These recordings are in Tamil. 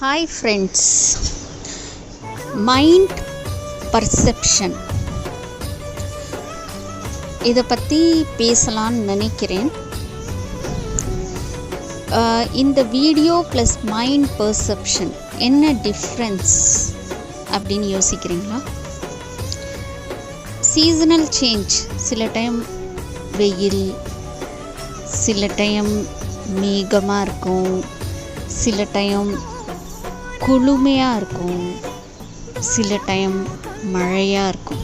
ஹாய் ஃப்ரெண்ட்ஸ், மைண்ட் பர்செப்ஷன் இதை பற்றி பேசலான்னு நினைக்கிறேன். இந்த வீடியோ ப்ளஸ் மைண்ட் பர்செப்ஷன் என்ன டிஃப்ரென்ஸ் அப்படின்னு யோசிக்கிறீங்களா? சீசனல் சேஞ்ச், சில டைம் வெயில், சில டைம் மேகமாக இருக்கும், சில டைம் குளுமையாக இருக்கும், சில டைம் மழையாக இருக்கும்.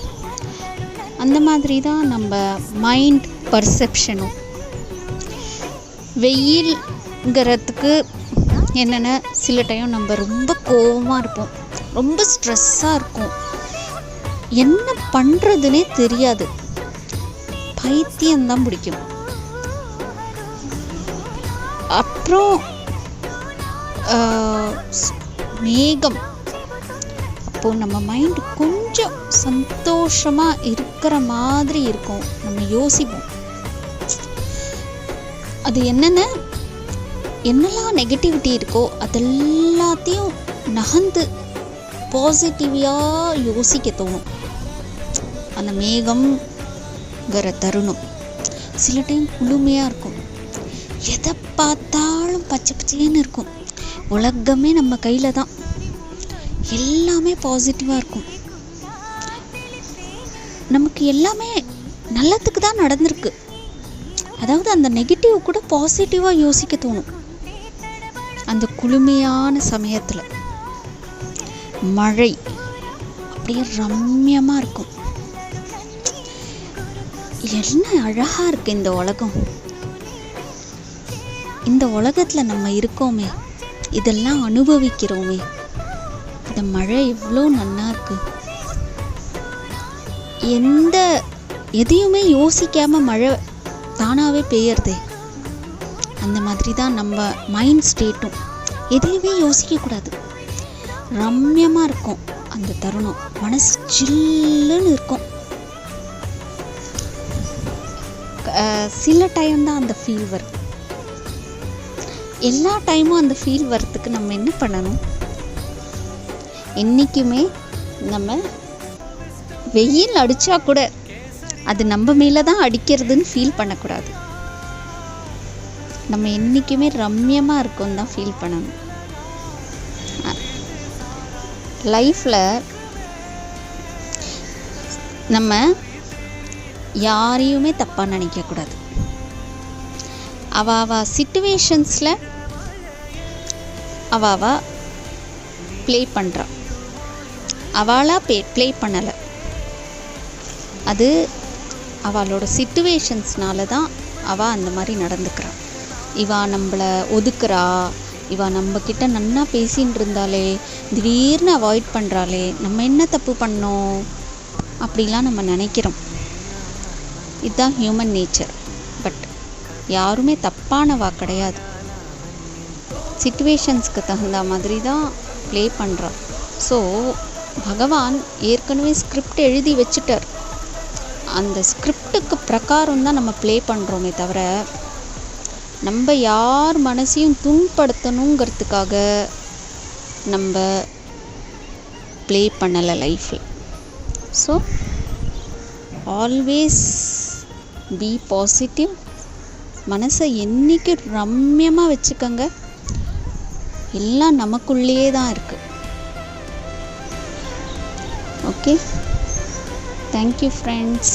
அந்த மாதிரி தான் நம்ம மைண்ட் பர்செப்ஷனும். வெயில்ங்கிறதுக்கு என்னென்ன, சில டைம் நம்ம ரொம்ப கோபமாக இருப்போம், ரொம்ப ஸ்ட்ரெஸ்ஸாக இருக்கும், என்ன பண்ணுறதுனே தெரியாது, பைத்தியம்தான் பிடிக்கும். அப்புறம் மேகம், அப்போது நம்ம மைண்டு கொஞ்சம் சந்தோஷமாக இருக்கிற மாதிரி இருக்கும். நம்ம யோசிப்போம், அது என்னெல்லாம் நெகட்டிவிட்டி இருக்கோ அதெல்லாத்தையும் நகர்ந்து பாசிட்டிவாக யோசிக்க தோணும். அந்த மேகம்ங்கிற தருணம். சில டைம் குளுமையாக இருக்கும், எதை பார்த்தாலும் பச்சை பச்சைன்னு இருக்கும், உலகமே நம்ம கையில் தான், எல்லாமே பாசிட்டிவாக இருக்கும், நமக்கு எல்லாமே நல்லதுக்கு தான் நடந்திருக்கு. அதாவது அந்த நெகட்டிவ் கூட பாசிட்டிவாக யோசிக்க தோணும். அந்த குளுமையான சமயத்தில் மழை அப்படியே ரம்யமாக இருக்கும். என்ன அழகாக இருக்கு இந்த உலகம், இந்த உலகத்தில் நம்ம இருக்கோமே, இதெல்லாம் அனுபவிக்கிறோமே, இந்த மழை எவ்வளோ நல்லா இருக்கு. எதையுமே யோசிக்காம மழை தானாகவே பெய்யறதே. அந்த மாதிரி தான் நம்ம மைண்ட் ஸ்டேட்டும். எதையுமே யோசிக்கக்கூடாது, ரம்யமாக இருக்கும் அந்த தருணம், மனசு சில்லுன்னு இருக்கும். சில டைம் தான் அந்த ஃபீல் வரும். எல்லா டைமும் அந்த ஃபீல் வர்றதுக்கு நம்ம என்ன பண்ணணும்? என்றைக்குமே நம்ம வெயில் அடித்தா கூட அது நம்ம மேலே தான் அடிக்கிறதுன்னு ஃபீல் பண்ணக்கூடாது. நம்ம என்றைக்குமே ரம்யமாக இருக்கும் தான் ஃபீல் பண்ணணும். லைஃப்பில் நம்ம யாரையுமே தப்பாக நினைக்கக்கூடாது. அவ சிச்சுவேஷன்ஸில் அவ ப்ளே பண்ணுறா, அவளாக ப்ளே பண்ணலை. அது அவளோட சிச்சுவேஷன்ஸ்னால தான் அவள் அந்த மாதிரி நடந்துக்கிறா. இவா நம்மளை ஒதுக்குறா, இவா நம்மக்கிட்ட நன்னா பேசின்னு இருந்தாலே திடீர்னு அவாய்ட் பண்ணுறாளே, நம்ம என்ன தப்பு பண்ணோம் அப்படிலாம் நம்ம நினைக்கிறோம். இதுதான் ஹியூமன் நேச்சர். பட் யாருமே தப்பானவா கிடையாது. சிச்சுவேஷன்ஸ்க்கு தகுந்த மாதிரி தான் ப்ளே பண்ணுறா. ஸோ பகவான் ஏற்கனவே ஸ்கிரிப்ட் எழுதி வச்சுட்டார். அந்த ஸ்கிரிப்டுக்கு பிரகாரம் தான் நம்ம ப்ளே பண்ணுறோமே தவிர, நம்ம யார் மனசையும் துன்படுத்தணுங்கிறதுக்காக நம்ம ப்ளே பண்ணலை லைஃப்பில். So always be positive. மனசை என்றைக்கு ரம்யமாக வச்சுக்கோங்க. எல்லாம் நமக்குள்ளேயே தான் இருக்குது. Okay, thank you friends.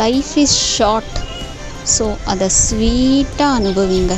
Life is short, so அதை ஸ்வீட்டாக அனுபவிங்க.